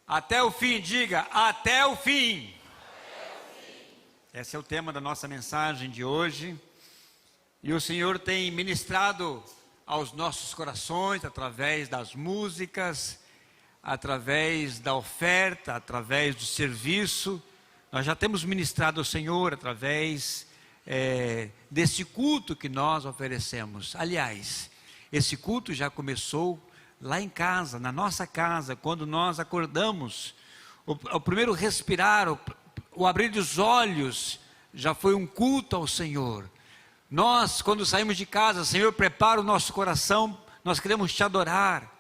Até o fim, diga, até o fim. Esse é o tema da nossa mensagem de hoje. E o Senhor tem ministrado aos nossos corações através das músicas, através da oferta, através do serviço. Nós já temos ministrado ao Senhor através desse culto que nós oferecemos. Aliás, esse culto já começou lá em casa, na nossa casa, quando nós acordamos. O primeiro respirar, o abrir dos olhos, já foi um culto ao Senhor. Nós, quando saímos de casa, Senhor, prepara o nosso coração, nós queremos te adorar.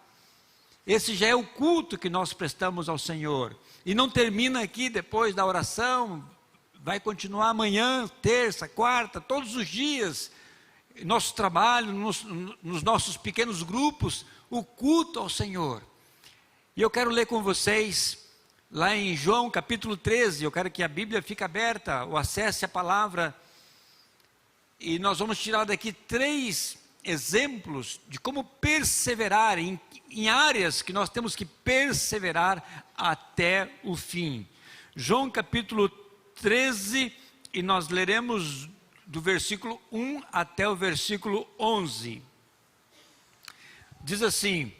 Esse já é o culto que nós prestamos ao Senhor. E não termina aqui depois da oração, vai continuar amanhã, terça, quarta, todos os dias. Nosso trabalho, nos nossos pequenos grupos, o culto ao Senhor. E eu quero ler com vocês, lá em João capítulo 13, eu quero que a Bíblia fique aberta, ou acesse a palavra, e nós vamos tirar daqui 3 exemplos de como perseverar em áreas que nós temos que perseverar até o fim. João capítulo 13, e nós leremos do versículo 1 até o versículo 11. Diz assim: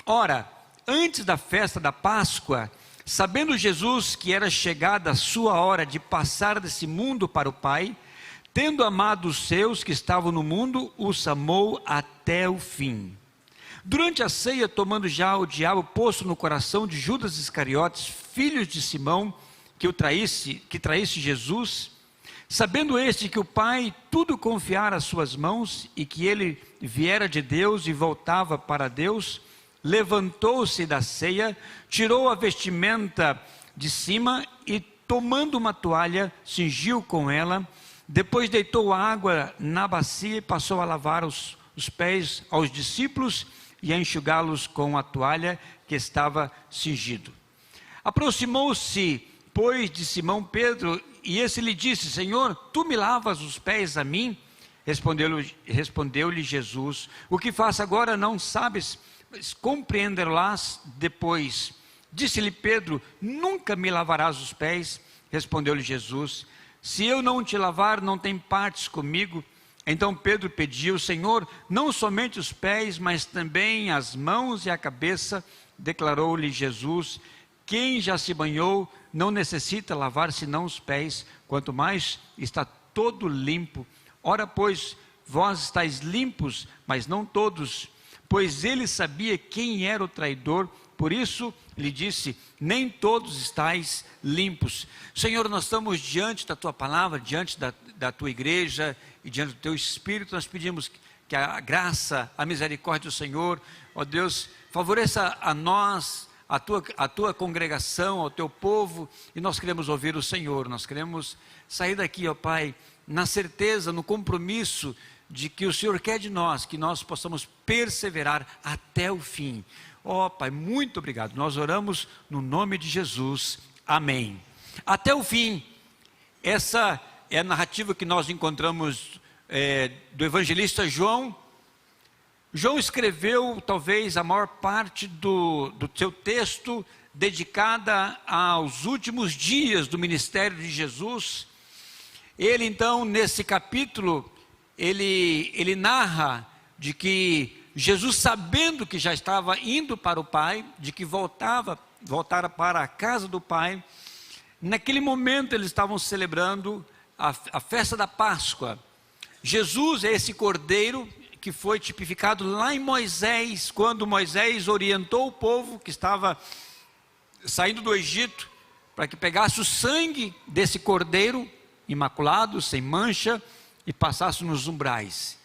Ora, antes da festa da Páscoa, sabendo Jesus que era chegada a sua hora de passar desse mundo para o Pai, tendo amado os seus que estavam no mundo, os amou até o fim. Durante a ceia, tomando já o diabo posto no coração de Judas Iscariotes, filho de Simão, que traísse Jesus, sabendo este que o Pai tudo confiara às suas mãos, e que ele viera de Deus e voltava para Deus, levantou-se da ceia, tirou a vestimenta de cima e, tomando uma toalha, cingiu com ela. Depois deitou água na bacia e passou a lavar os pés aos discípulos e a enxugá-los com a toalha que estava cingido. Aproximou-se, pois, de Simão Pedro, e esse lhe disse: Senhor, tu me lavas os pés a mim? Respondeu-lhe Jesus: O que faço agora não sabes, mas compreenderás depois. Disse-lhe Pedro: Nunca me lavarás os pés. Respondeu-lhe Jesus: Se eu não te lavar, não tem partes comigo. Então Pedro pediu: Senhor, não somente os pés, mas também as mãos e a cabeça. Declarou-lhe Jesus: Quem já se banhou não necessita lavar senão os pés, quanto mais está todo limpo. Ora, pois, vós estáis limpos, mas não todos. Pois ele sabia quem era o traidor, por isso lhe disse: nem todos estáis limpos. Senhor, nós estamos diante da tua palavra, diante da tua igreja e diante do teu Espírito. Nós pedimos que a graça, a misericórdia do Senhor, ó Deus, favoreça a nós, a tua congregação, ao teu povo, e nós queremos ouvir o Senhor. Nós queremos sair daqui, ó Pai, na certeza, no compromisso de que o Senhor quer de nós, que nós possamos perseverar até o fim. Ó Pai, muito obrigado. Nós oramos no nome de Jesus. Amém. Até o fim. Essa é a narrativa que nós encontramos do evangelista João. João escreveu talvez a maior parte do seu texto dedicada aos últimos dias do ministério de Jesus. Ele então, nesse capítulo, ele narra de que Jesus, sabendo que já estava indo para o Pai, de que voltara para a casa do Pai, naquele momento eles estavam celebrando a festa da Páscoa. Jesus é esse cordeiro que foi tipificado lá em Moisés, quando Moisés orientou o povo que estava saindo do Egito, para que pegasse o sangue desse cordeiro imaculado, sem mancha, e passasse nos umbrais.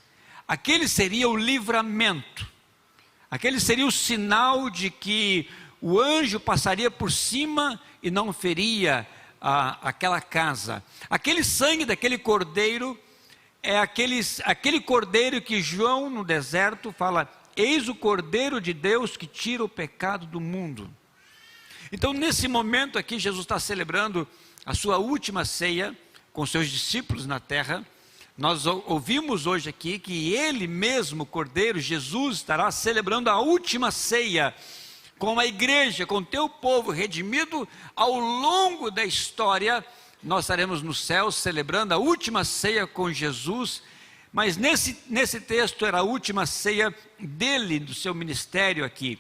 Aquele seria o livramento, aquele seria o sinal de que o anjo passaria por cima e não feria aquela casa. Aquele sangue daquele cordeiro é aquele cordeiro que João no deserto fala: eis o cordeiro de Deus que tira o pecado do mundo. Então, nesse momento aqui, Jesus está celebrando a sua última ceia com seus discípulos na terra. Nós ouvimos hoje aqui que ele mesmo, o Cordeiro, Jesus, estará celebrando a última ceia com a igreja, com o teu povo redimido ao longo da história. Nós estaremos no céu celebrando a última ceia com Jesus, mas nesse texto era a última ceia dele, do seu ministério aqui.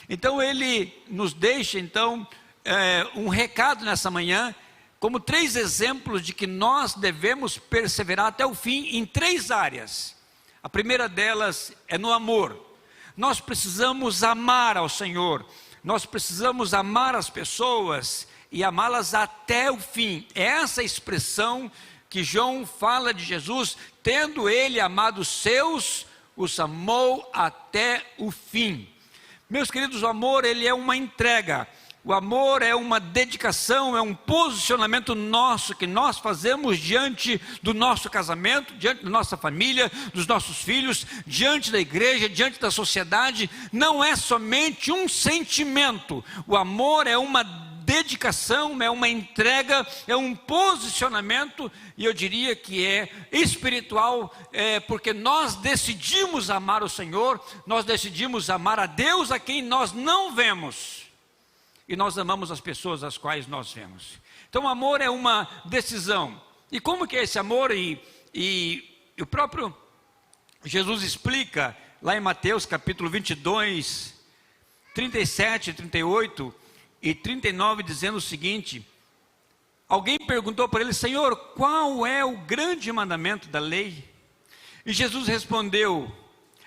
Então ele nos deixa um recado nessa manhã, como 3 exemplos de que nós devemos perseverar até o fim em 3 áreas. A primeira delas é no amor. Nós precisamos amar ao Senhor, nós precisamos amar as pessoas e amá-las até o fim. É essa expressão que João fala de Jesus: tendo ele amado os seus, os amou até o fim. Meus queridos, o amor, ele é uma entrega. O amor é uma dedicação, é um posicionamento nosso que nós fazemos diante do nosso casamento, diante da nossa família, dos nossos filhos, diante da igreja, diante da sociedade. Não é somente um sentimento. O amor é uma dedicação, é uma entrega, é um posicionamento, e eu diria que é espiritual, porque nós decidimos amar o Senhor, nós decidimos amar a Deus a quem nós não vemos. E nós amamos as pessoas às quais nós vemos. Então o amor é uma decisão. E como que é esse amor? E o próprio Jesus explica lá em Mateus capítulo 22, 37, 38 e 39, dizendo o seguinte: alguém perguntou para ele: Senhor, qual é o grande mandamento da lei? E Jesus respondeu: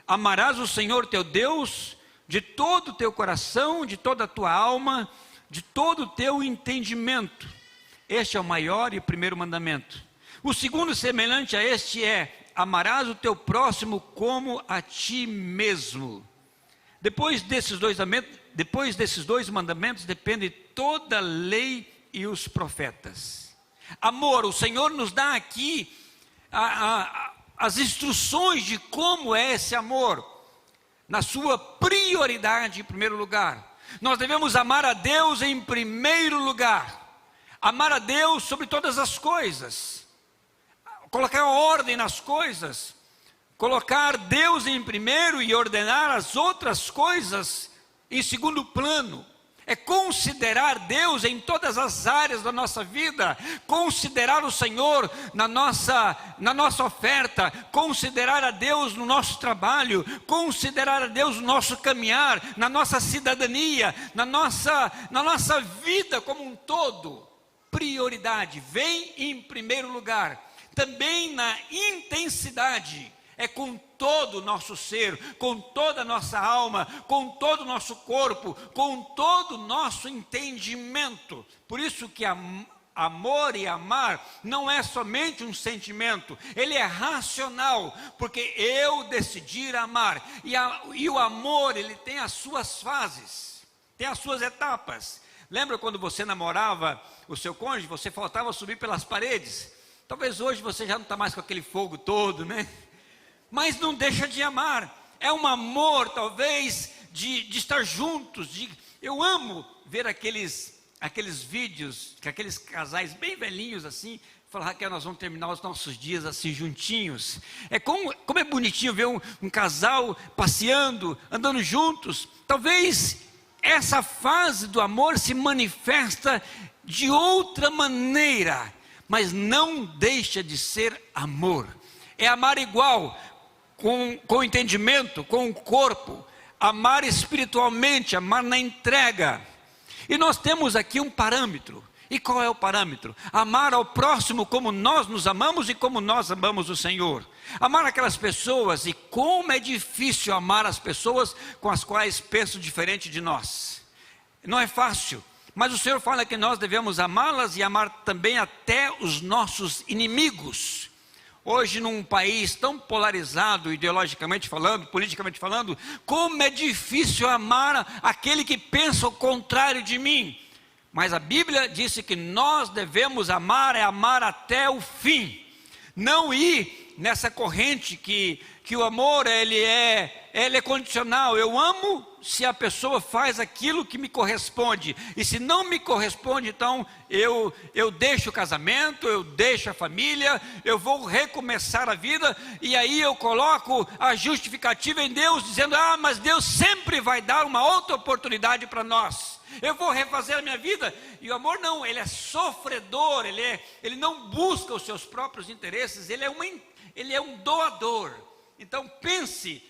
amarás o Senhor teu Deus de todo o teu coração, de toda a tua alma, de todo o teu entendimento. Este é o maior e primeiro mandamento. O segundo, semelhante a este, é: amarás o teu próximo como a ti mesmo. Depois desses dois mandamentos depende toda a lei e os profetas. Amor, o Senhor nos dá aqui as instruções de como é esse amor, na sua prioridade em primeiro lugar. Nós devemos amar a Deus em primeiro lugar, amar a Deus sobre todas as coisas, colocar ordem nas coisas, colocar Deus em primeiro e ordenar as outras coisas em segundo plano. É considerar Deus em todas as áreas da nossa vida, considerar o Senhor na nossa oferta, considerar a Deus no nosso trabalho, considerar a Deus no nosso caminhar, na nossa cidadania, na nossa vida como um todo. Prioridade vem em primeiro lugar. Também na intensidade, é com todo o nosso ser, com toda a nossa alma, com todo o nosso corpo, com todo o nosso entendimento. Por isso que amor e amar não é somente um sentimento, ele é racional, porque eu decidi amar. E o amor, ele tem as suas fases, tem as suas etapas. Lembra quando você namorava o seu cônjuge, você faltava subir pelas paredes? Talvez hoje você já não está mais com aquele fogo todo, né? Mas não deixa de amar. É um amor, talvez, de estar juntos. Eu amo ver aqueles vídeos, que aqueles casais bem velhinhos assim, falar: Raquel, nós vamos terminar os nossos dias assim juntinhos. Como é bonitinho ver um casal passeando, andando juntos. Talvez essa fase do amor se manifesta de outra maneira, mas não deixa de ser amor. É amar igual, com entendimento, com o corpo, amar espiritualmente, amar na entrega. E nós temos aqui um parâmetro. E qual é o parâmetro? Amar ao próximo como nós nos amamos e como nós amamos o Senhor. Amar aquelas pessoas, e como é difícil amar as pessoas com as quais pensam diferente de nós. Não é fácil, mas o Senhor fala que nós devemos amá-las e amar também até os nossos inimigos. Hoje, num país tão polarizado, ideologicamente falando, politicamente falando, como é difícil amar aquele que pensa o contrário de mim. Mas a Bíblia disse que nós devemos amar, é amar até o fim. Não ir nessa corrente que o amor ele é condicional. Eu amo, se a pessoa faz aquilo que me corresponde, e se não me corresponde, então eu deixo o casamento, eu deixo a família, eu vou recomeçar a vida, e aí eu coloco a justificativa em Deus, dizendo, mas Deus sempre vai dar uma outra oportunidade para nós, eu vou refazer a minha vida. E o amor não, ele é sofredor, ele não busca os seus próprios interesses, ele é um doador. Então pense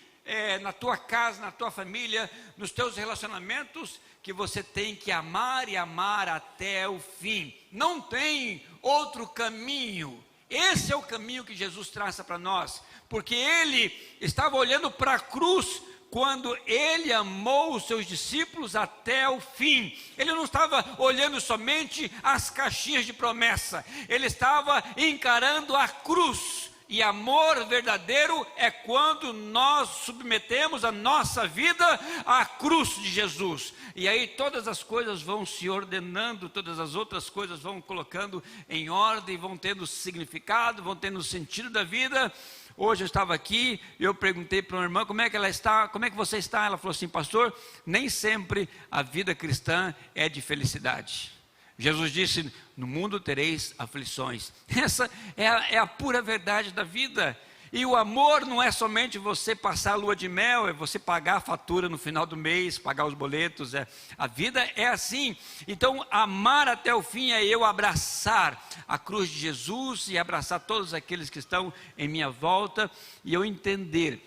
na tua casa, na tua família, nos teus relacionamentos, que você tem que amar e amar até o fim. Não tem outro caminho. Esse é o caminho que Jesus traça para nós, porque ele estava olhando para a cruz quando ele amou os seus discípulos até o fim. Ele não estava olhando somente as caixinhas de promessa, ele estava encarando a cruz. E amor verdadeiro é quando nós submetemos a nossa vida à cruz de Jesus. E aí todas as coisas vão se ordenando, todas as outras coisas vão colocando em ordem, vão tendo significado, vão tendo sentido da vida. Hoje eu estava aqui e eu perguntei para uma irmã como é que ela está, como é que você está? Ela falou assim, pastor, nem sempre a vida cristã é de felicidade. Jesus disse, no mundo tereis aflições. Essa é a pura verdade da vida. E o amor não é somente você passar a lua de mel, é você pagar a fatura no final do mês, pagar os boletos. A vida é assim. Então, amar até o fim é eu abraçar a cruz de Jesus e abraçar todos aqueles que estão em minha volta. E eu entender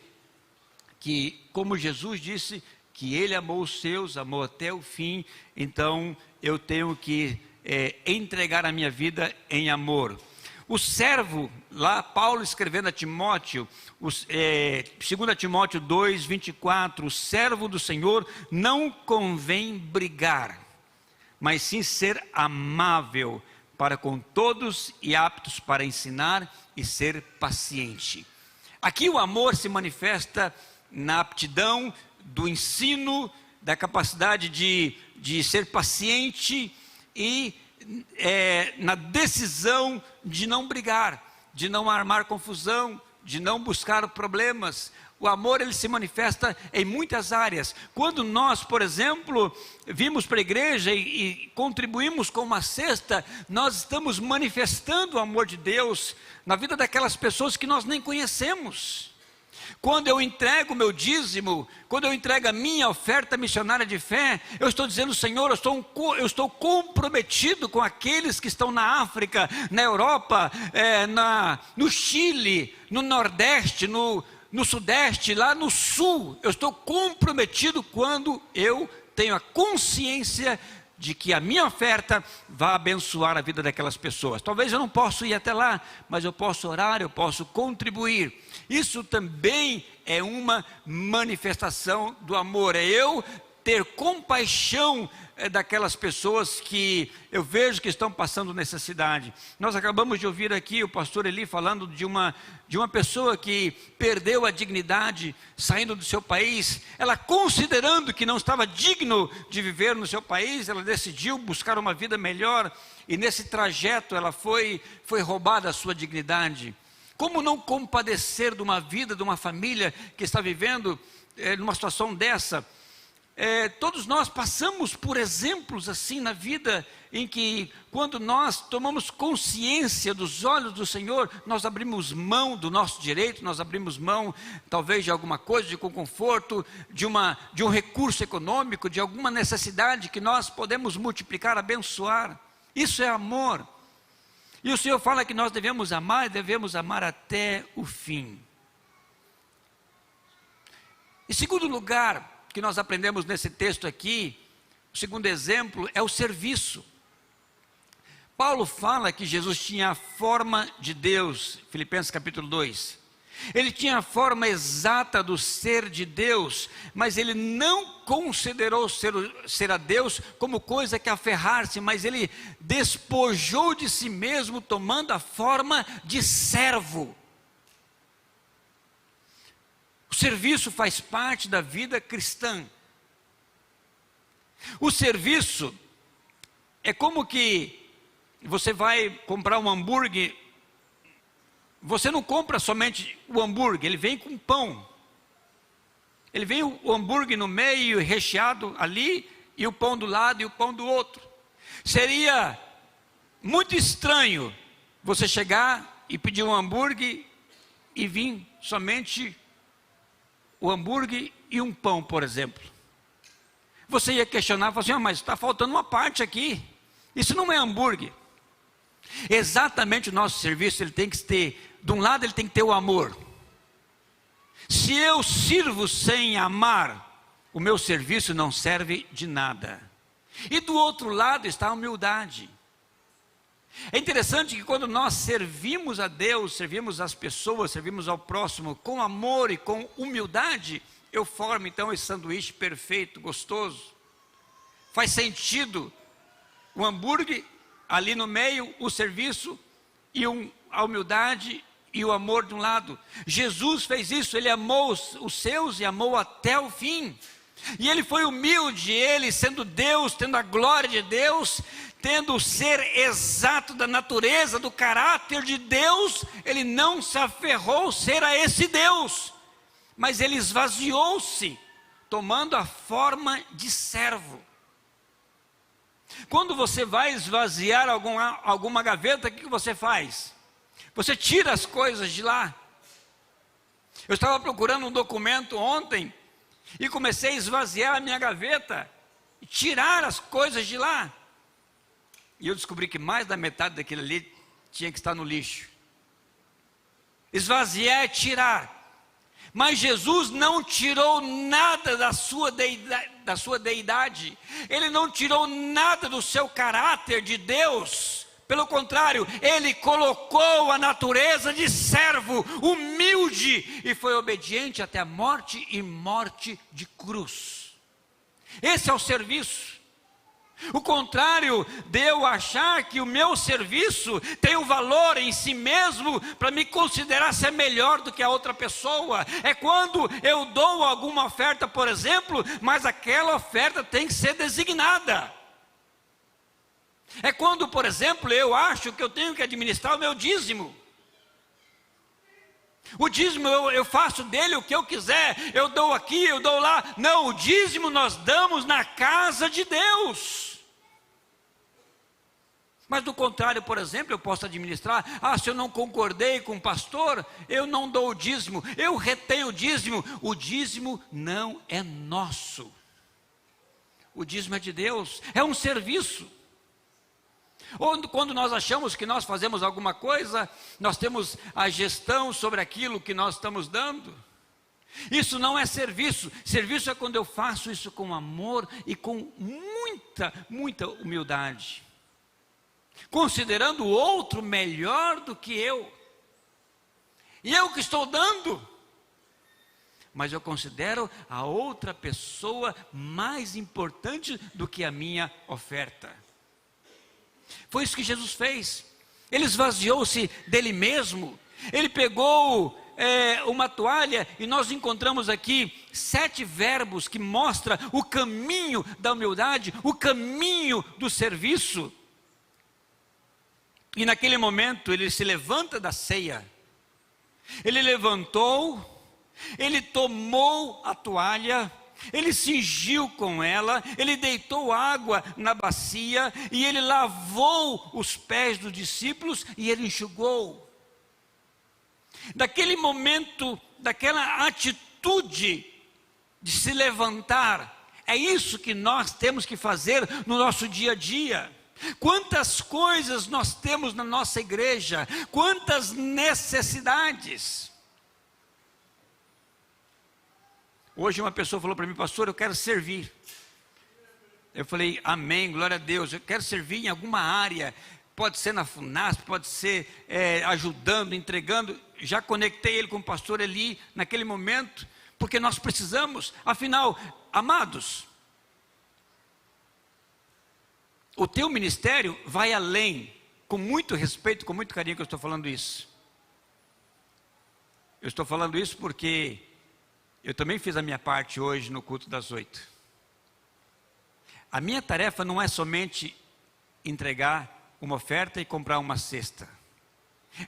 que, como Jesus disse, que ele amou os seus, amou até o fim, então eu tenho que entregar a minha vida em amor. O servo, lá Paulo escrevendo a Timóteo, 2 Timóteo 2, 24, o servo do Senhor não convém brigar, mas sim ser amável para com todos e aptos para ensinar e ser paciente. Aqui o amor se manifesta na aptidão do ensino, da capacidade de ser paciente e na decisão de não brigar, de não armar confusão, de não buscar problemas. O amor ele se manifesta em muitas áreas. Quando nós, por exemplo, vimos para a igreja e contribuímos com uma cesta, nós estamos manifestando o amor de Deus na vida daquelas pessoas que nós nem conhecemos. Quando eu entrego o meu dízimo, quando eu entrego a minha oferta missionária de fé, eu estou dizendo, Senhor, eu estou comprometido com aqueles que estão na África, na Europa, no Chile, no Nordeste, no Sudeste, lá no Sul. Eu estou comprometido quando eu tenho a consciência de que a minha oferta vai abençoar a vida daquelas pessoas. Talvez eu não possa ir até lá, mas eu posso orar, eu posso contribuir. Isso também é uma manifestação do amor, é eu ter compaixão daquelas pessoas que eu vejo que estão passando necessidade. Nós acabamos de ouvir aqui o pastor Eli falando de uma pessoa que perdeu a dignidade saindo do seu país. Ela, considerando que não estava digno de viver no seu país, ela decidiu buscar uma vida melhor, e nesse trajeto ela foi roubada a sua dignidade. Como não compadecer de uma vida, de uma família que está vivendo numa situação dessa? Todos nós passamos por exemplos assim na vida, em que quando nós tomamos consciência dos olhos do Senhor, nós abrimos mão do nosso direito, nós abrimos mão talvez de alguma coisa, de conforto, de um recurso econômico, de alguma necessidade que nós podemos multiplicar, abençoar. Isso é amor. E o Senhor fala que nós devemos amar, e devemos amar até o fim. Em segundo lugar, que nós aprendemos nesse texto aqui, o segundo exemplo é o serviço. Paulo fala que Jesus tinha a forma de Deus, Filipenses capítulo 2. Ele tinha a forma exata do ser de Deus, mas ele não considerou ser a Deus como coisa que aferrar-se, mas ele despojou de si mesmo, tomando a forma de servo. O serviço faz parte da vida cristã. O serviço é como que você vai comprar um hambúrguer. Você não compra somente o hambúrguer, ele vem com pão. Ele vem o hambúrguer no meio, recheado ali, e o pão do lado e o pão do outro. Seria muito estranho você chegar e pedir um hambúrguer e vir somente o hambúrguer e um pão, por exemplo. Você ia questionar, falar assim, mas está faltando uma parte aqui. Isso não é hambúrguer. Exatamente o nosso serviço, ele tem que ter, de um lado ele tem que ter o amor. Se eu sirvo sem amar, o meu serviço não serve de nada. E do outro lado está a humildade. É interessante que quando nós servimos a Deus, servimos as pessoas, servimos ao próximo com amor e com humildade, eu formo então esse sanduíche perfeito, gostoso. Faz sentido o hambúrguer ali no meio, o serviço e a humildade e o amor de um lado. Jesus fez isso, ele amou os seus e amou até o fim. E ele foi humilde, ele sendo Deus, tendo a glória de Deus, tendo o ser exato da natureza, do caráter de Deus, ele não se aferrou ser a esse Deus, mas ele esvaziou-se, tomando a forma de servo. Quando você vai esvaziar alguma gaveta, o que você faz? Você tira as coisas de lá. Eu estava procurando um documento ontem e comecei a esvaziar a minha gaveta, tirar as coisas de lá. E eu descobri que mais da metade daquilo ali tinha que estar no lixo. Esvaziar é tirar. Mas Jesus não tirou nada da sua deidade. Ele não tirou nada do seu caráter de Deus. Pelo contrário, ele colocou a natureza de servo, humilde, e foi obediente até a morte e morte de cruz. Esse é o serviço. O contrário de eu achar que o meu serviço tem um valor em si mesmo para me considerar ser melhor do que a outra pessoa. É quando eu dou alguma oferta, por exemplo, mas aquela oferta tem que ser designada. É quando, por exemplo, eu acho que eu tenho que administrar o meu dízimo. O dízimo eu faço dele o que eu quiser, eu dou aqui, eu dou lá. Não, o dízimo nós damos na casa de Deus. Mas do contrário, por exemplo, eu posso administrar, se eu não concordei com o pastor, eu não dou o dízimo, eu retenho o dízimo não é nosso. O dízimo é de Deus, é um serviço. Ou quando nós achamos que nós fazemos alguma coisa, nós temos a gestão sobre aquilo que nós estamos dando. Isso não é serviço. Serviço é quando eu faço isso com amor e com muita humildade, considerando o outro melhor do que eu. E eu que estou dando, mas eu considero a outra pessoa mais importante do que a minha oferta. Foi isso que Jesus fez. Ele esvaziou-se dele mesmo. Ele pegou uma toalha, e nós encontramos aqui 7 verbos que mostram o caminho da humildade, o caminho do serviço. E naquele momento ele se levanta da ceia. Ele levantou, ele tomou a toalha, ele cingiu com ela, ele deitou água na bacia e ele lavou os pés dos discípulos e ele enxugou. Daquele momento, daquela atitude de se levantar, é isso que nós temos que fazer no nosso dia a dia. Quantas coisas nós temos na nossa igreja, quantas necessidades. Hoje uma pessoa falou para mim, pastor, eu quero servir. Eu falei, amém, glória a Deus, eu quero servir em alguma área, pode ser na FUNASP, pode ser ajudando, entregando. Já conectei ele com o pastor Eli naquele momento, porque nós precisamos. Afinal, amados, o teu ministério vai além, com muito respeito, com muito carinho que eu estou falando isso. Eu estou falando isso porque eu também fiz a minha parte hoje no culto das 8. A minha tarefa não é somente entregar uma oferta e comprar uma cesta.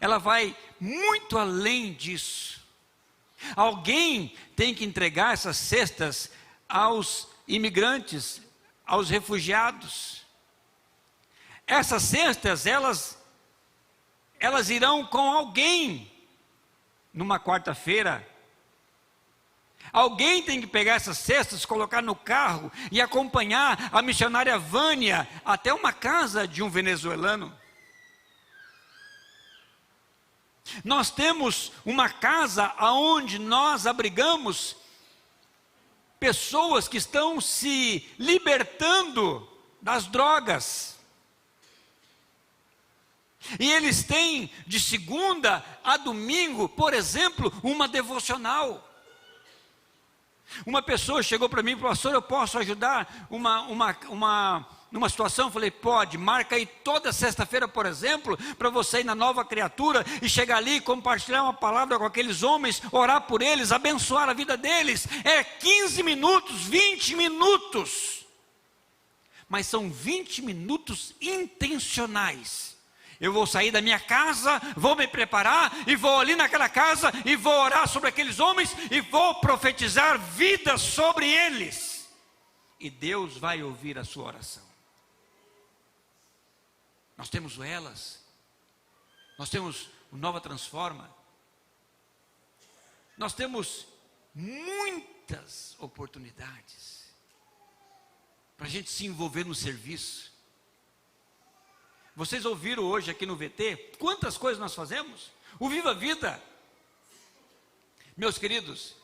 Ela vai muito além disso. Alguém tem que entregar essas cestas aos imigrantes, aos refugiados. Essas cestas, elas irão com alguém numa quarta-feira. Alguém tem que pegar essas cestas, colocar no carro e acompanhar a missionária Vânia até uma casa de um venezuelano. Nós temos uma casa onde nós abrigamos pessoas que estão se libertando das drogas. E eles têm de segunda a domingo, por exemplo, uma devocional. Uma pessoa chegou para mim e falou: pastor, eu posso ajudar numa situação? Eu falei: pode, marca aí toda sexta-feira, por exemplo, para você ir na Nova Criatura e chegar ali, compartilhar uma palavra com aqueles homens, orar por eles, abençoar a vida deles. É 15 minutos, 20 minutos, mas são 20 minutos intencionais. Eu vou sair da minha casa, vou me preparar e vou ali naquela casa e vou orar sobre aqueles homens e vou profetizar vida sobre eles. E Deus vai ouvir a sua oração. Nós temos o Elas, nós temos o Nova Transforma, nós temos muitas oportunidades para a gente se envolver no serviço. Vocês ouviram hoje aqui no VT, quantas coisas nós fazemos? O Viva Vida, meus queridos,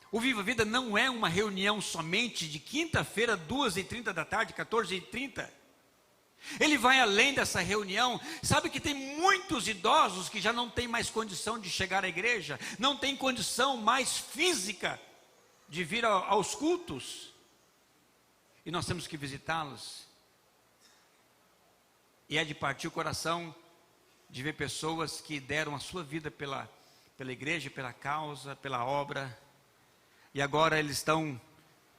o Viva Vida não é uma reunião somente de quinta-feira, 2h30 da tarde, 14h30. Ele vai além dessa reunião. Sabe que tem muitos idosos que já não têm mais condição de chegar à igreja, não tem condição mais física de vir aos cultos, e nós temos que visitá-los. E é de partir o coração de ver pessoas que deram a sua vida pela igreja, pela causa, pela obra, e agora eles estão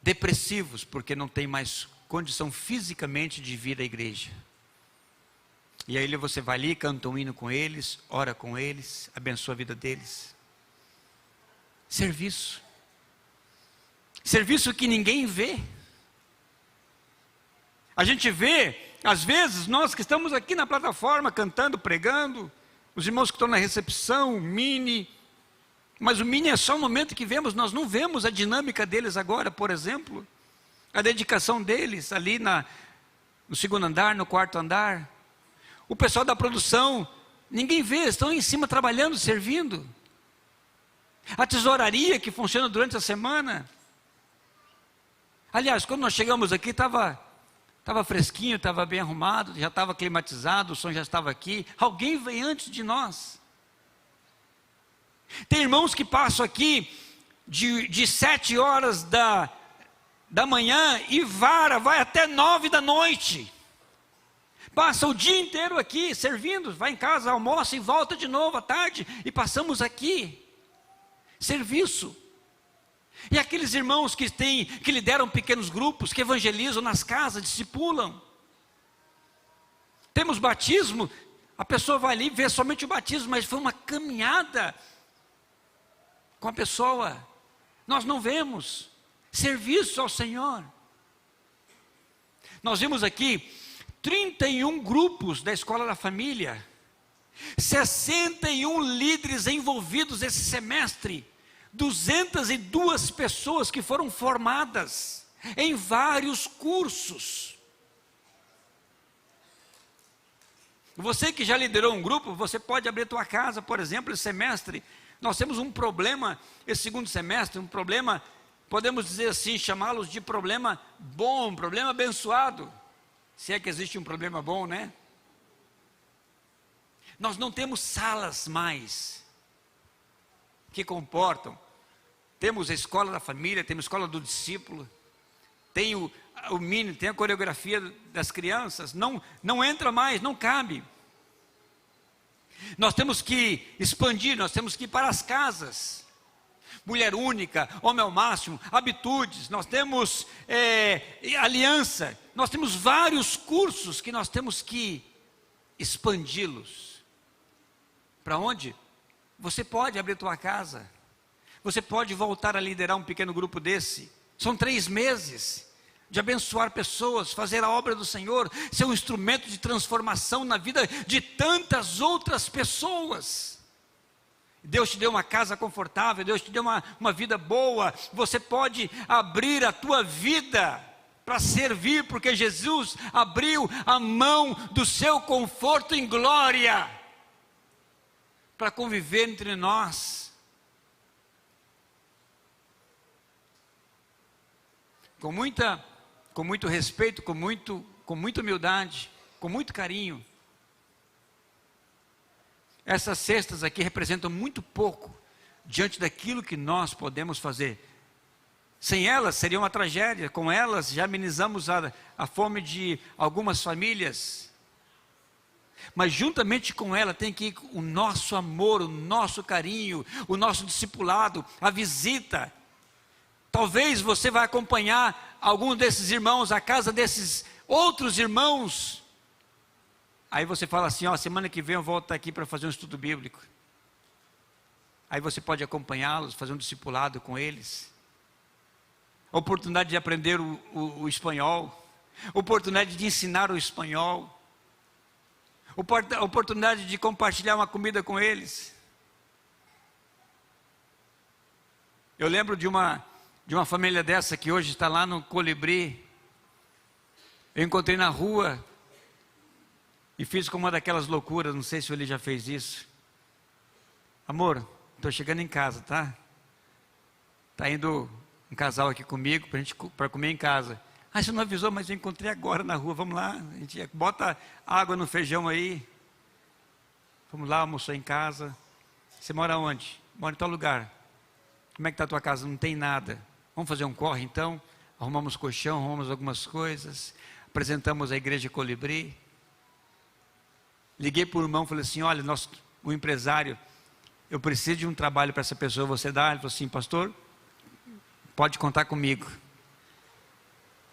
depressivos porque não tem mais condição fisicamente de vir à igreja. E aí você vai ali, canta um hino com eles, ora com eles, abençoa a vida deles. Serviço que ninguém vê. A gente vê, às vezes, nós que estamos aqui na plataforma cantando, pregando, os irmãos que estão na recepção, o mini, mas o mini é só o momento que vemos, nós não vemos a dinâmica deles agora, por exemplo, a dedicação deles ali no segundo andar, no quarto andar. O pessoal da produção, ninguém vê, estão em cima trabalhando, servindo. A tesouraria que funciona durante a semana. Aliás, quando nós chegamos aqui, estava fresquinho, estava bem arrumado, já estava climatizado, o som já estava aqui. Alguém veio antes de nós. Tem irmãos que passam aqui de 7 horas da manhã e vai até 9 da noite. Passa o dia inteiro aqui servindo, vai em casa, almoça e volta de novo à tarde, e passamos aqui. Serviço. E aqueles irmãos que lideram pequenos grupos, que evangelizam nas casas, discipulam. Temos batismo, a pessoa vai ali e vê somente o batismo, mas foi uma caminhada com a pessoa. Nós não vemos. Serviço ao Senhor. Nós vimos aqui 31 grupos da Escola da Família, 61 líderes envolvidos esse semestre, 202 pessoas que foram formadas em vários cursos. Você que já liderou um grupo, você pode abrir a tua casa, por exemplo, esse semestre. Nós temos um problema, esse segundo semestre, um problema, podemos dizer assim, chamá-los de problema bom, problema abençoado. Se é que existe um problema bom, né? Nós não temos salas mais que comportam. Temos a escola da família, temos a escola do discípulo, tem o mini, tem a coreografia das crianças, não entra mais, não cabe. Nós temos que expandir, nós temos que ir para as casas. Mulher única, homem ao máximo, habitudes, nós temos aliança, nós temos vários cursos que nós temos que expandi-los. Para onde? Você pode abrir tua casa. Você pode voltar a liderar um pequeno grupo desse. São 3 meses de abençoar pessoas, fazer a obra do Senhor, ser um instrumento de transformação na vida de tantas outras pessoas. Deus te deu uma casa confortável, Deus te deu uma vida boa. Você pode abrir a tua vida para servir, porque Jesus abriu a mão do seu conforto em glória para conviver entre nós. Com muito respeito, com muita humildade, com muito carinho. Essas cestas aqui representam muito pouco diante daquilo que nós podemos fazer. Sem elas seria uma tragédia. Com elas já amenizamos a fome de algumas famílias. Mas juntamente com ela tem que ir o nosso amor, o nosso carinho, o nosso discipulado, a visita. Talvez você vai acompanhar algum desses irmãos à casa desses outros irmãos. Aí você fala assim, ó, semana que vem eu volto aqui para fazer um estudo bíblico. Aí você pode acompanhá-los, fazer um discipulado com eles. Oportunidade de aprender o espanhol. Oportunidade de ensinar o espanhol. Oportunidade de compartilhar uma comida com eles. Eu lembro de uma família dessa que hoje está lá no Colibri. Eu encontrei na rua e fiz como uma daquelas loucuras, não sei se ele já fez isso. Amor, estou chegando em casa, tá? Está indo um casal aqui comigo para comer em casa. Ah, você não avisou, mas eu encontrei agora na rua, vamos lá. A gente bota água no feijão aí. Vamos lá, almoçou em casa. Você mora onde? Mora em tal lugar. Como é que está a tua casa? Não tem nada. Vamos fazer um corre então? Arrumamos colchão, arrumamos algumas coisas. Apresentamos a igreja Colibri. Liguei para o irmão e falei assim, olha, o empresário, eu preciso de um trabalho para essa pessoa, você dá? Ele falou assim, pastor, pode contar comigo.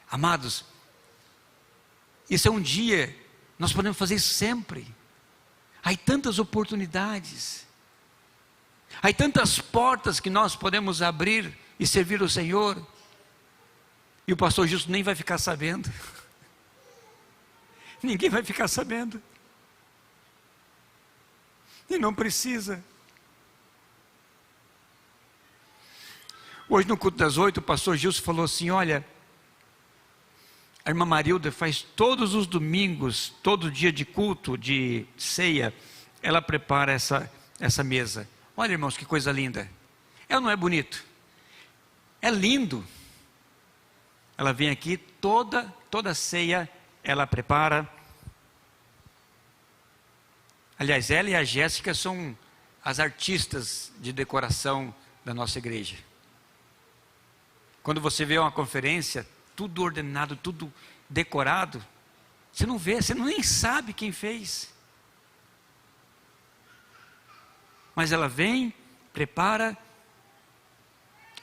Amados, isso é um dia, nós podemos fazer isso sempre. Há tantas oportunidades, há tantas portas que nós podemos abrir e servir o Senhor. E o pastor Justo nem vai ficar sabendo. Ninguém vai ficar sabendo. E não precisa. Hoje no culto das 8, o pastor Gilson falou assim, olha, a irmã Marilda faz todos os domingos, todo dia de culto, de ceia, ela prepara essa mesa. Olha, irmãos, que coisa linda. Ela não é bonito? É lindo. Ela vem aqui, toda ceia, ela prepara. Aliás, ela e a Jéssica são as artistas de decoração da nossa igreja. Quando você vê uma conferência, tudo ordenado, tudo decorado, você não vê, você nem sabe quem fez. Mas ela vem, prepara,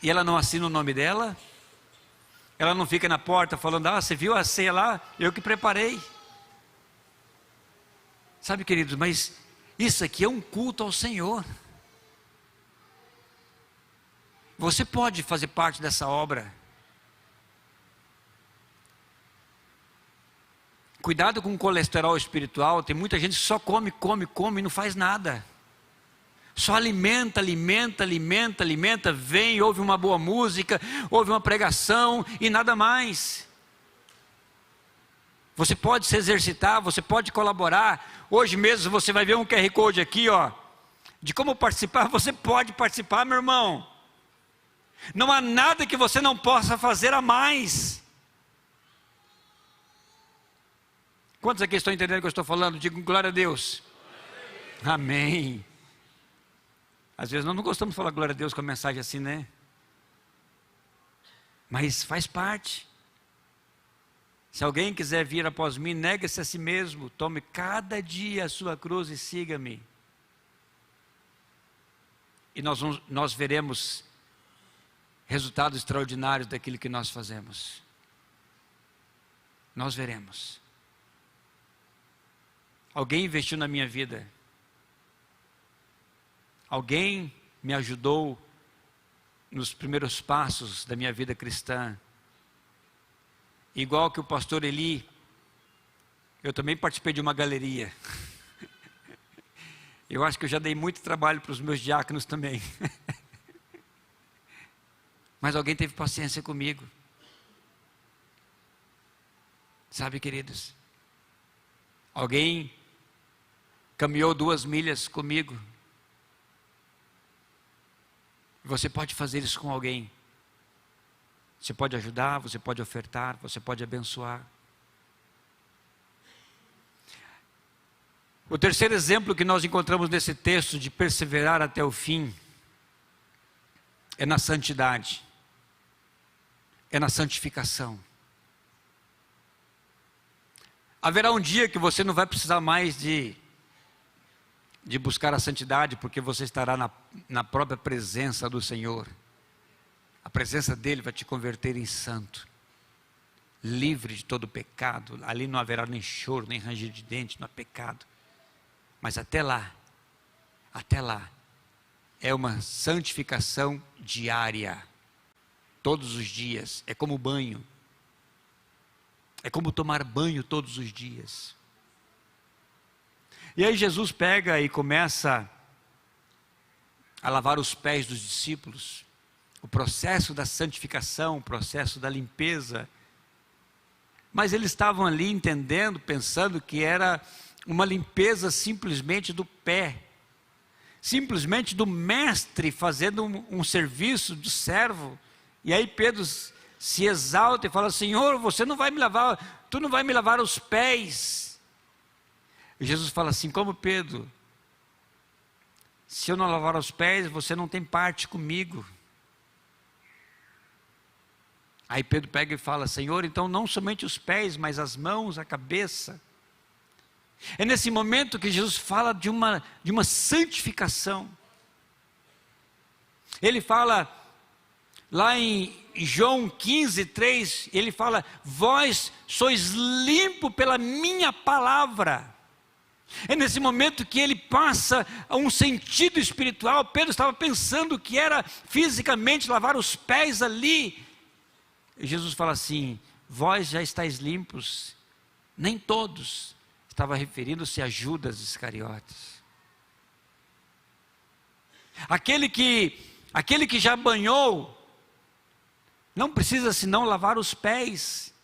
e ela não assina o nome dela, ela não fica na porta falando, ah, você viu a ceia lá? Eu que preparei. Sabe, queridos, mas isso aqui é um culto ao Senhor. Você pode fazer parte dessa obra. Cuidado com o colesterol espiritual. Tem muita gente que só come e não faz nada. Só alimenta, vem, ouve uma boa música, ouve uma pregação e nada mais. Você pode se exercitar, você pode colaborar. Hoje mesmo você vai ver um QR Code aqui, ó, de como participar. Você pode participar, meu irmão. Não há nada que você não possa fazer a mais. Quantos aqui estão entendendo o que eu estou falando? Digo glória a Deus. Amém. Às vezes nós não gostamos de falar glória a Deus com a mensagem assim, né? Mas faz parte. Se alguém quiser vir após mim, negue-se a si mesmo, tome cada dia a sua cruz e siga-me. E nós veremos resultados extraordinários daquilo que nós fazemos. Nós veremos. Alguém investiu na minha vida. Alguém me ajudou nos primeiros passos da minha vida cristã, igual que o pastor Eli, eu também participei de uma galeria. Eu acho que eu já dei muito trabalho para os meus diáconos também. Mas alguém teve paciência comigo. Sabe, queridos? Alguém caminhou 2 milhas comigo. Você pode fazer isso com alguém. Você pode ajudar, você pode ofertar, você pode abençoar. O terceiro exemplo que nós encontramos nesse texto de perseverar até o fim é na santidade, é na santificação. Haverá um dia que você não vai precisar mais de buscar a santidade, porque você estará na própria presença do Senhor. A presença dele vai te converter em santo, livre de todo pecado. Ali não haverá nem choro, nem ranger de dente, não há pecado. Mas até lá, é uma santificação diária, todos os dias. É como banho, é como tomar banho todos os dias. E aí Jesus pega e começa a lavar os pés dos discípulos. O processo da santificação, o processo da limpeza. Mas eles estavam ali entendendo, pensando que era uma limpeza simplesmente do pé, simplesmente do mestre fazendo um serviço de servo. E aí Pedro se exalta e fala: Senhor, você não vai me lavar, tu não vai me lavar os pés. E Jesus fala assim: como, Pedro? Se eu não lavar os pés, você não tem parte comigo. Aí Pedro pega e fala: Senhor, então não somente os pés, mas as mãos, a cabeça. É nesse momento que Jesus fala de uma santificação. Ele fala, lá em João 15:3, ele fala: vós sois limpo pela minha palavra. É nesse momento que ele passa a um sentido espiritual. Pedro estava pensando que era fisicamente lavar os pés ali. E Jesus fala assim: vós já estáis limpos. Nem todos. Estava referindo-se a Judas Iscariotes. Aquele que já banhou, não precisa senão lavar os pés.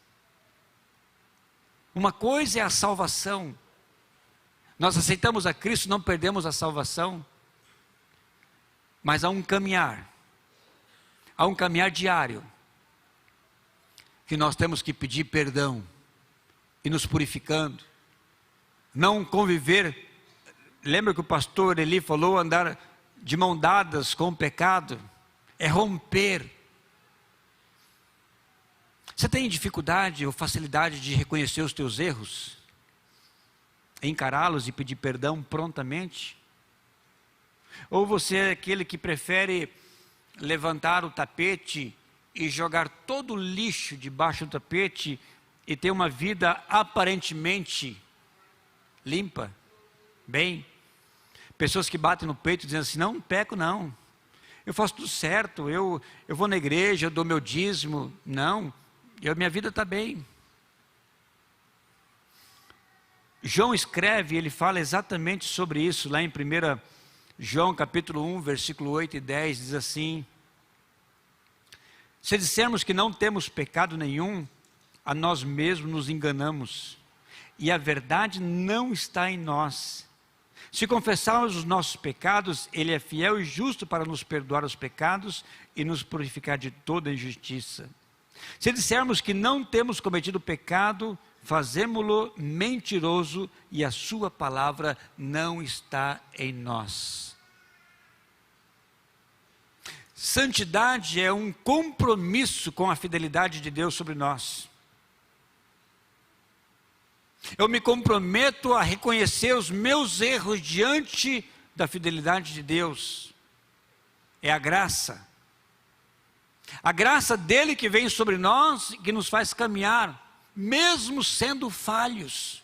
Uma coisa é a salvação. Nós aceitamos a Cristo, não perdemos a salvação. Mas há um caminhar diário, que nós temos que pedir perdão, e nos purificando. Não conviver, lembra que o pastor Eli falou, andar de mão dadas com o pecado, é romper. Você tem dificuldade ou facilidade de reconhecer os teus erros? Encará-los e pedir perdão prontamente? Ou você é aquele que prefere levantar o tapete e jogar todo o lixo debaixo do tapete e ter uma vida aparentemente limpa, bem? Pessoas que batem no peito dizendo assim: não peco não, eu faço tudo certo, eu vou na igreja, eu dou meu dízimo, não, minha vida está bem. João escreve, ele fala exatamente sobre isso, lá em 1 João capítulo 1, versículo 8 e 10, diz assim: se dissermos que não temos pecado nenhum, a nós mesmos nos enganamos, e a verdade não está em nós. Se confessarmos os nossos pecados, Ele é fiel e justo para nos perdoar os pecados e nos purificar de toda injustiça. Se dissermos que não temos cometido pecado, fazemo-lo mentiroso e a sua palavra não está em nós. Santidade é um compromisso com a fidelidade de Deus sobre nós. Eu me comprometo a reconhecer os meus erros diante da fidelidade de Deus. É a graça. A graça dele que vem sobre nós, que nos faz caminhar, mesmo sendo falhos,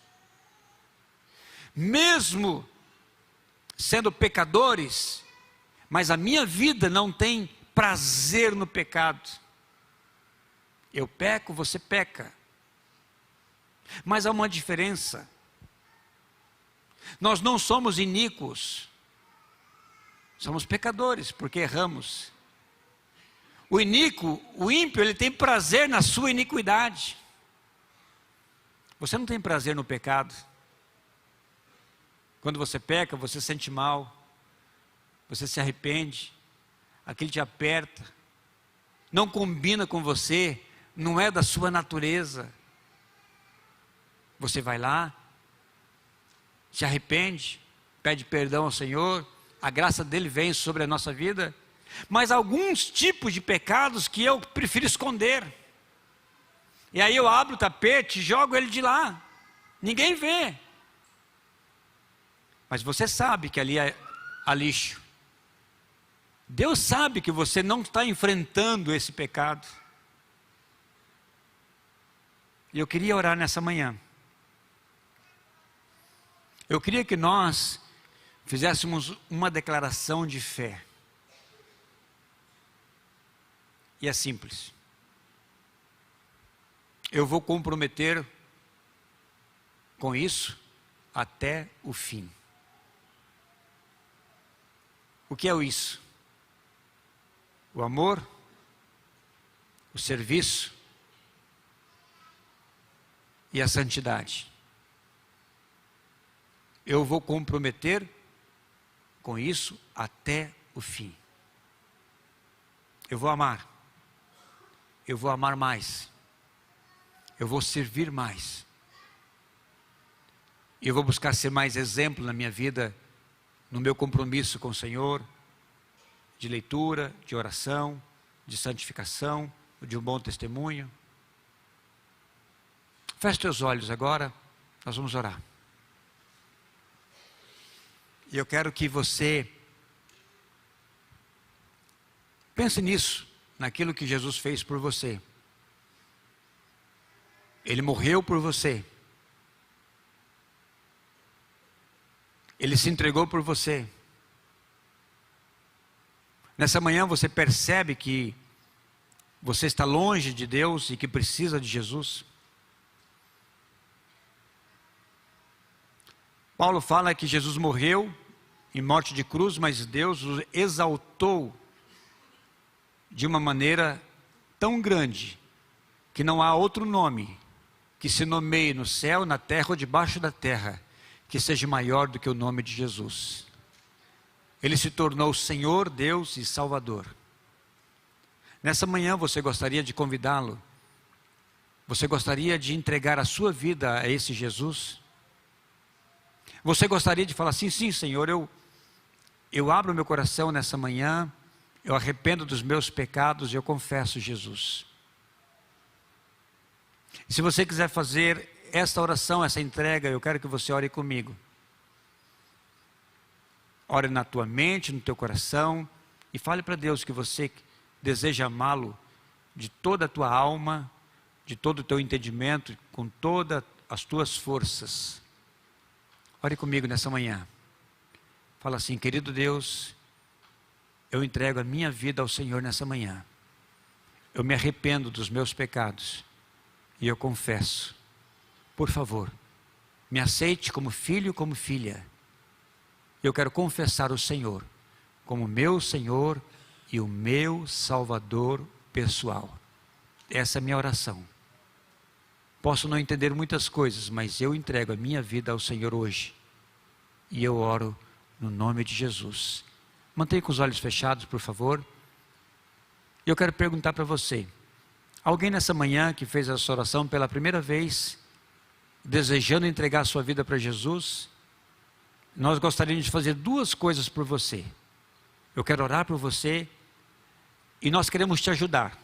mesmo sendo pecadores, mas a minha vida não tem prazer no pecado. Eu peco, você peca. Mas há uma diferença. Nós não somos iníquos. Somos pecadores, porque erramos. O iníquo, o ímpio, ele tem prazer na sua iniquidade. Você não tem prazer no pecado. Quando você peca, você sente mal. Você se arrepende. Aquilo te aperta. Não combina com você. Não é da sua natureza. Você vai lá, se arrepende, pede perdão ao Senhor, a graça dele vem sobre a nossa vida, mas alguns tipos de pecados que eu prefiro esconder, e aí eu abro o tapete e jogo ele de lá, ninguém vê, mas você sabe que ali há lixo, Deus sabe que você não está enfrentando esse pecado, e eu queria orar nessa manhã. Eu queria que nós fizéssemos uma declaração de fé. E é simples. Eu vou comprometer com isso até o fim. O que é isso? O amor, o serviço e a santidade. Eu vou comprometer com isso até o fim. Eu vou amar. Eu vou amar mais. Eu vou servir mais. Eu vou buscar ser mais exemplo na minha vida, no meu compromisso com o Senhor, de leitura, de oração, de santificação, de um bom testemunho. Feche teus olhos agora, nós vamos orar. E eu quero que você pense nisso, naquilo que Jesus fez por você. Ele morreu por você. Ele se entregou por você. Nessa manhã você percebe que você está longe de Deus e que precisa de Jesus. Paulo fala que Jesus morreu em morte de cruz, mas Deus o exaltou de uma maneira tão grande, que não há outro nome que se nomeie no céu, na terra ou debaixo da terra, que seja maior do que o nome de Jesus. Ele se tornou Senhor, Deus e Salvador. Nessa manhã você gostaria de convidá-lo? Você gostaria de entregar a sua vida a esse Jesus? Você gostaria de falar assim: sim, Senhor, eu abro meu coração nessa manhã, eu arrependo dos meus pecados e eu confesso Jesus. E se você quiser fazer esta oração, essa entrega, eu quero que você ore comigo. Ore na tua mente, no teu coração, e fale para Deus que você deseja amá-lo de toda a tua alma, de todo o teu entendimento, com todas as tuas forças. Ore comigo nessa manhã. Fala assim: querido Deus, eu entrego a minha vida ao Senhor nessa manhã. Eu me arrependo dos meus pecados e eu confesso. Por favor, me aceite como filho, como filha. Eu quero confessar o Senhor como meu Senhor e o meu Salvador pessoal. Essa é a minha oração. Posso não entender muitas coisas, mas eu entrego a minha vida ao Senhor hoje. E eu oro no nome de Jesus. Mantenha com os olhos fechados, por favor. Eu quero perguntar para você: alguém nessa manhã que fez essa oração pela primeira vez, desejando entregar a sua vida para Jesus? Nós gostaríamos de fazer duas coisas por você. Eu quero orar por você e nós queremos te ajudar.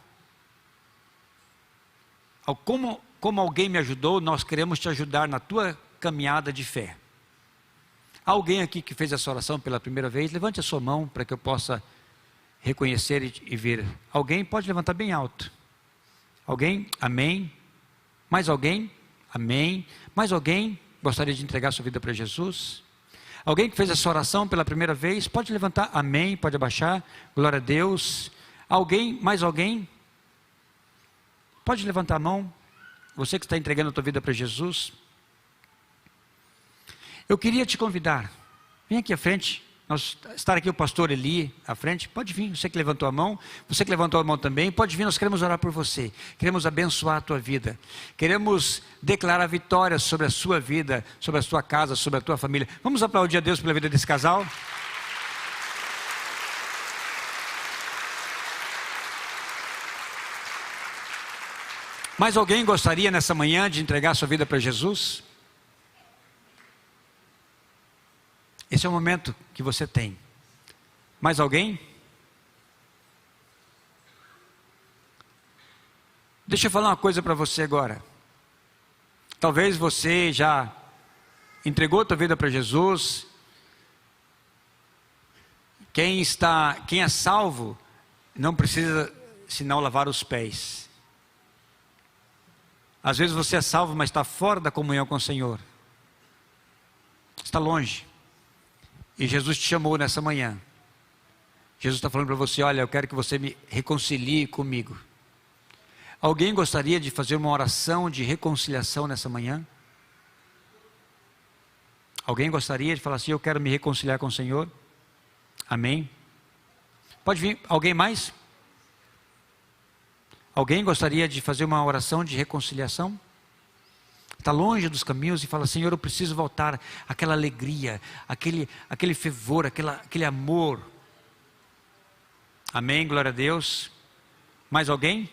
Como alguém me ajudou, nós queremos te ajudar na tua caminhada de fé. Alguém aqui que fez essa oração pela primeira vez, levante a sua mão para que eu possa reconhecer e ver. Alguém pode levantar bem alto. Alguém? Amém. Mais alguém? Amém. Mais alguém gostaria de entregar sua vida para Jesus? Alguém que fez essa oração pela primeira vez, pode levantar, amém, pode abaixar, glória a Deus. Alguém, mais alguém? Pode levantar a mão. Você que está entregando a tua vida para Jesus. Eu queria te convidar. Vem aqui à frente. Está aqui o pastor Eli à frente. Pode vir, você que levantou a mão. Você que levantou a mão também. Pode vir, nós queremos orar por você. Queremos abençoar a tua vida. Queremos declarar vitórias sobre a sua vida, sobre a sua casa, sobre a tua família. Vamos aplaudir a Deus pela vida desse casal? Mais alguém gostaria nessa manhã de entregar sua vida para Jesus? Esse é o momento que você tem. Mais alguém? Deixa eu falar uma coisa para você agora. Talvez você já entregou a tua vida para Jesus. Quem é salvo não precisa senão lavar os pés. Às vezes você é salvo, mas está fora da comunhão com o Senhor. Está longe. E Jesus te chamou nessa manhã. Jesus está falando para você, olha, eu quero que você me reconcilie comigo. Alguém gostaria de fazer uma oração de reconciliação nessa manhã? Alguém gostaria de falar assim, eu quero me reconciliar com o Senhor? Amém? Pode vir, alguém mais? Alguém gostaria de fazer uma oração de reconciliação? Está longe dos caminhos e fala, Senhor, eu preciso voltar àquela alegria, aquele fervor, aquele amor. Amém, glória a Deus. Mais alguém?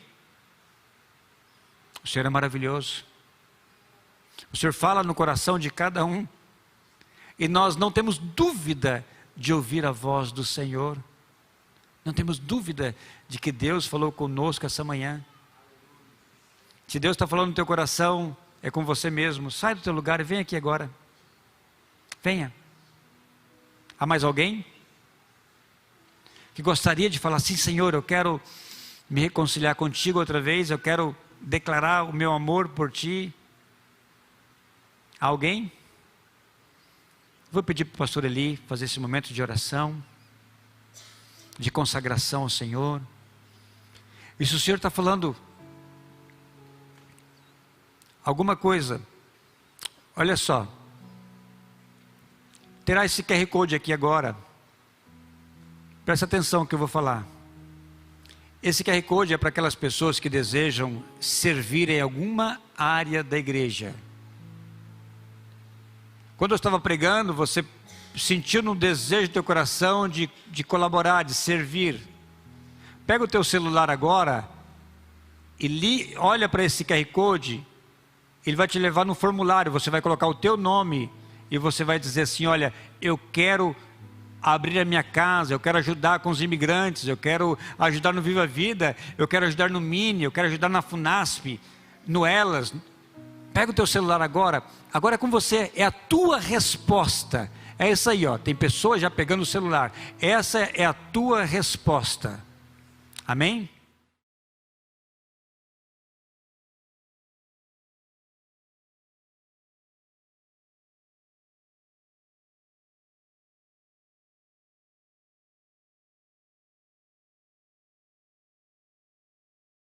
O Senhor é maravilhoso. O Senhor fala no coração de cada um. E nós não temos dúvida de ouvir a voz do Senhor. Não temos dúvida de que Deus falou conosco essa manhã. Se Deus está falando no teu coração, é com você mesmo. Sai do teu lugar e vem aqui agora. Venha. Há mais alguém que gostaria de falar assim, Senhor, eu quero me reconciliar contigo outra vez, eu quero declarar o meu amor por ti? Há alguém? Vou pedir para o pastor Eli fazer esse momento de oração, de consagração ao Senhor. E se o Senhor está falando alguma coisa, olha só, terá esse QR Code aqui agora, presta atenção no que eu vou falar. Esse QR Code é para aquelas pessoas que desejam servir em alguma área da igreja. Quando eu estava pregando, você sentiu no desejo do teu coração de colaborar, de servir. Pega o teu celular agora e olha para esse QR Code. Ele vai te levar no formulário, você vai colocar o teu nome e você vai dizer assim, olha, eu quero abrir a minha casa, eu quero ajudar com os imigrantes, eu quero ajudar no Viva Vida, eu quero ajudar no Mini, eu quero ajudar na FUNASP, no Elas. Pega o teu celular agora é com você, é a tua resposta. É isso aí, ó. Tem pessoas já pegando o celular. Essa é a tua resposta. Amém?